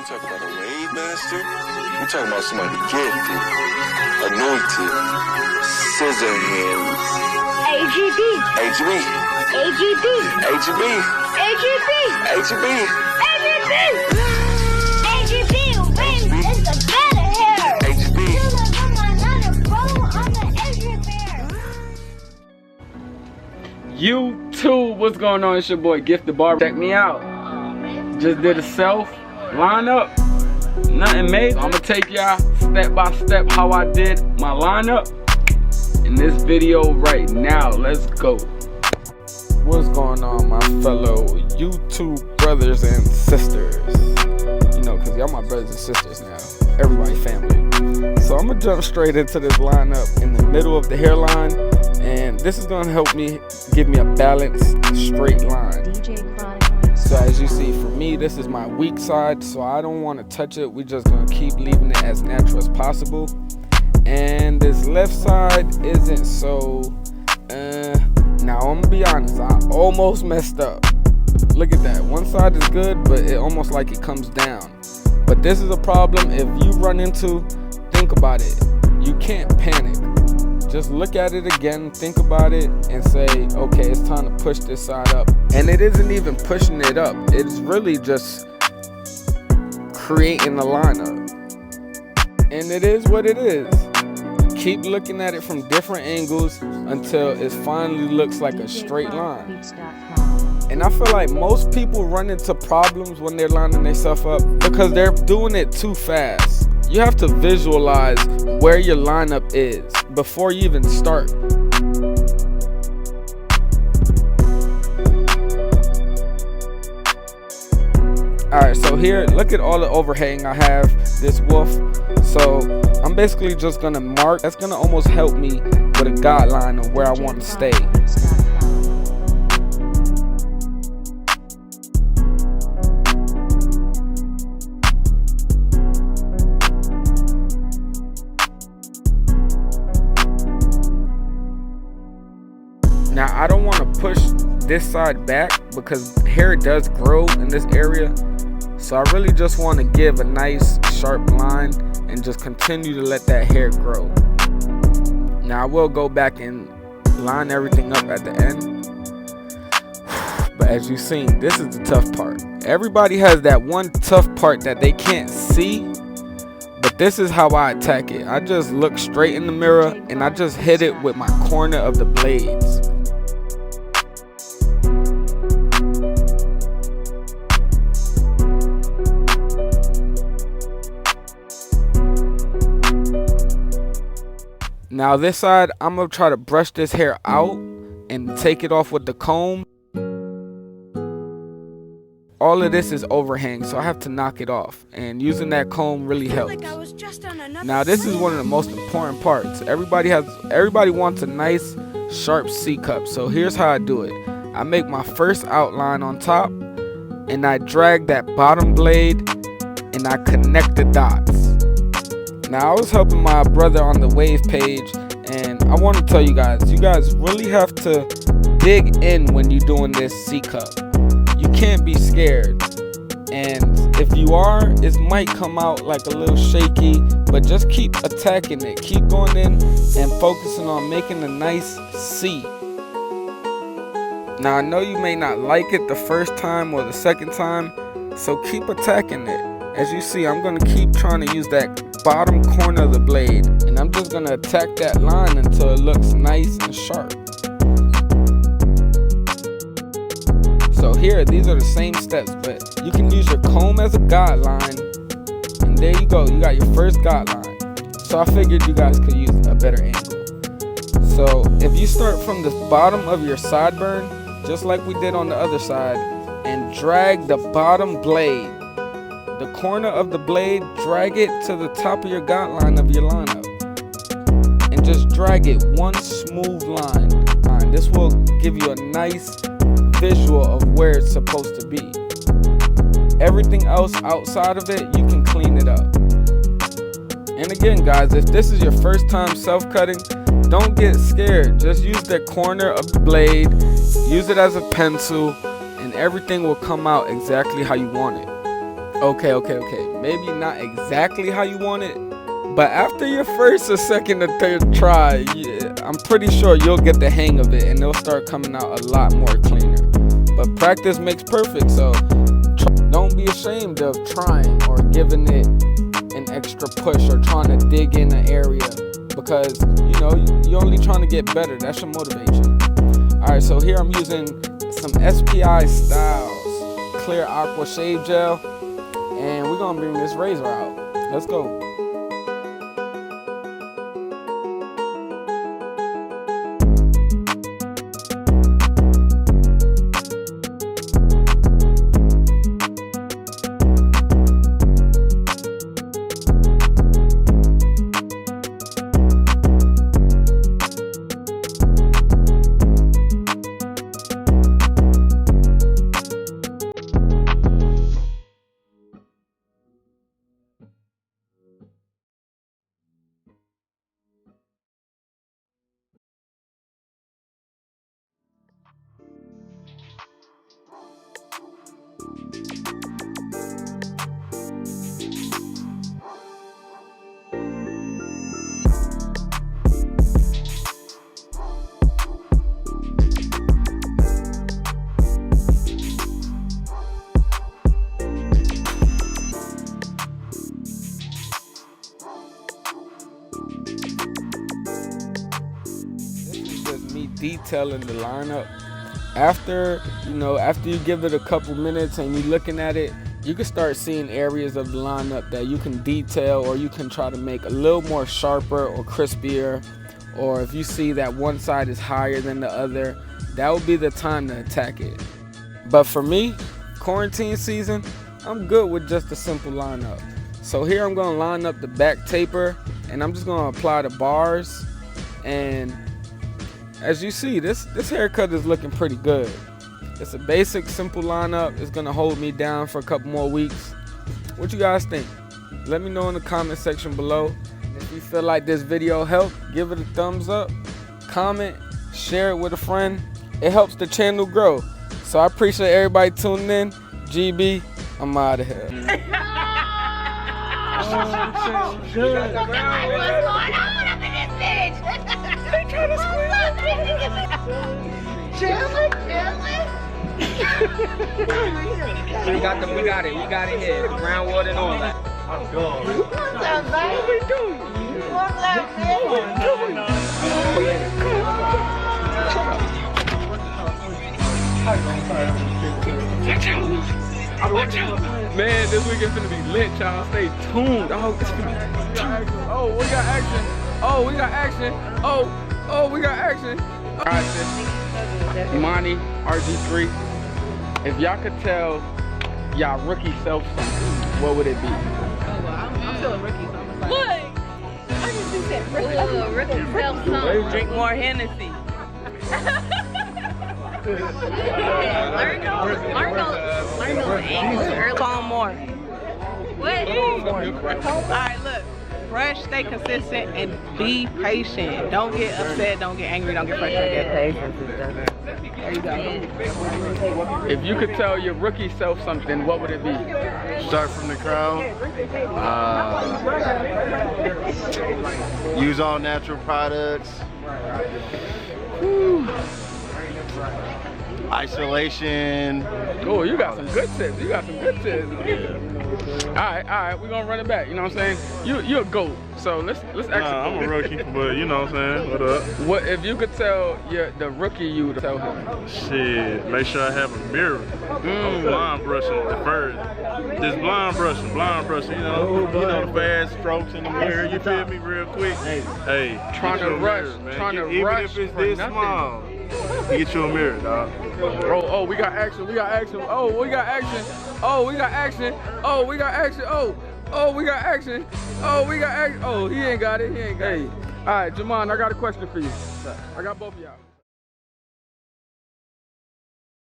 You talking about a wave master? You talking about somebody gifted, anointed, scissor hands. AGB. AGB. AGB. AGB. AGB. AGB. AGB. AGB wins is the better hair. AGB. YouTube, what's going on? It's your boy Gifted Barber. Check me out. Just did a self lineup. Nothing major. I'm gonna take y'all step by step how I did my lineup in this video right now. Let's go. What's going on, my fellow YouTube brothers and sisters? You know, cause y'all my brothers and sisters now. Everybody family. So I'm gonna jump straight into this lineup in the middle of the hairline, and this is gonna help me give me a balanced straight line. So as you see, for me, this is my weak side, so I don't want to touch it. We're just gonna keep leaving it as natural as possible. And this left side isn't so now I'm gonna be honest, I almost messed up. Look at that, one side is good, but it almost like it comes down. But this is a problem if you run into. Think about it, you can't panic. Just look at it again, think about it, and say, okay, it's time to push this side up. And it isn't even pushing it up, it's really just creating a lineup. And it is what it is. Keep looking at it from different angles until it finally looks like a straight line. And I feel like most people run into problems when they're lining themselves up because they're doing it too fast. You have to visualize where your lineup is before you even start. Alright, so here, look at all the overhang I have, this wolf. So I'm basically just gonna mark. That's gonna almost help me with a guideline of where I want to stay. Now I don't want to push this side back because hair does grow in this area. So I really just want to give a nice sharp line and just continue to let that hair grow. Now I will go back and line everything up at the end. But as you've seen, this is the tough part. Everybody has that one tough part that they can't see. But this is how I attack it. I just look straight in the mirror and I just hit it with my corner of the blades. Now this side, I'm gonna try to brush this hair out and take it off with the comb. All of this is overhang, so I have to knock it off, and using that comb really helps. Now this is one of the most important parts. Everybody wants a nice sharp C cup, so here's how I do it. I make my first outline on top, and I drag that bottom blade, and I connect the dots. Now I was helping my brother on the wave page, and I want to tell you guys really have to dig in when you're doing this C cup. You can't be scared, and if you are, it might come out like a little shaky, but just keep attacking it. Keep going in and focusing on making a nice C. Now I know you may not like it the first time or the second time, so keep attacking it. As you see, I'm going to keep trying to use that bottom corner of the blade, and I'm just going to attack that line until it looks nice and sharp. So here, these are the same steps, but you can use your comb as a guideline, and there you go, you got your first guideline. So I figured you guys could use a better angle. So if you start from the bottom of your sideburn, just like we did on the other side, and drag the bottom blade, the corner of the blade, drag it to the top of your guideline of your lineup, and just drag it one smooth line. This will give you a nice visual of where it's supposed to be. Everything else outside of it, you can clean it up. And again, guys, if this is your first time self-cutting, don't get scared. Just use the corner of the blade, use it as a pencil, and everything will come out exactly how you want it. Okay. Maybe not exactly how you want it, but after your first or second or third try, yeah, I'm pretty sure you'll get the hang of it and it'll start coming out a lot more cleaner. But practice makes perfect, so don't be ashamed of trying or giving it an extra push or trying to dig in an area, because you know you're only trying to get better. That should motivate you. Alright, so here I'm using some SPI Styles clear aqua shave gel, and we're gonna bring this razor out. Let's go. Me detailing the lineup. After you give it a couple minutes and you're looking at it, you can start seeing areas of the lineup that you can detail, or you can try to make a little more sharper or crispier. Or if you see that one side is higher than the other, that would be the time to attack it. But for me, quarantine season, I'm good with just a simple lineup. So here I'm gonna line up the back taper, and I'm just gonna apply the bars. And as you see, this haircut is looking pretty good. It's a basic, simple lineup. It's gonna hold me down for a couple more weeks. What you guys think? Let me know in the comment section below. And if you feel like this video helped, give it a thumbs up, comment, share it with a friend. It helps the channel grow. So I appreciate everybody tuning in. GB, I'm out of here. What's going on up in this bitch? They trying to squeeze up. Chilling. We got it here. The groundwater and all that. What's up, baby? What we doing? What's up, man? Watch out. Man, this weekend finna be lit, y'all. Stay tuned. Oh, it's finna be Oh, we got action. Oh, we got action. Oh, we got action. All right, sis. Imani, RG3. If y'all could tell y'all rookie self something, what would it be? Oh, well, I'm still a rookie, so I'm just like... Look! I just do that. Rookie self something. Drink more Hennessy. Learn those English. Calm more. What? Alright, look. Brush, stay consistent, and be patient. Don't get upset, don't get angry, don't get frustrated. There you go. If you could tell your rookie self something, what would it be? Start from the crown. Use all natural products. Isolation. Oh, you got some good tips. Alright, we're gonna run it back. You know what I'm saying? You're a GOAT. So let's actually. I'm a rookie, but you know what I'm saying? What up? What if you could tell the rookie you to tell him? Shit, make sure I have a mirror. I'm blind brushing at first. Just blind brushing, you know the fast strokes in the mirror, you feel me, real quick. Hey, trying to rush, even if it's this small, get you a mirror, dog. Oh, we got action. Oh, we got action. Oh, we got action. Oh, we got action. Oh, we got action. Oh, he ain't got it. All right, Jamon, I got a question for you. I got both of y'all.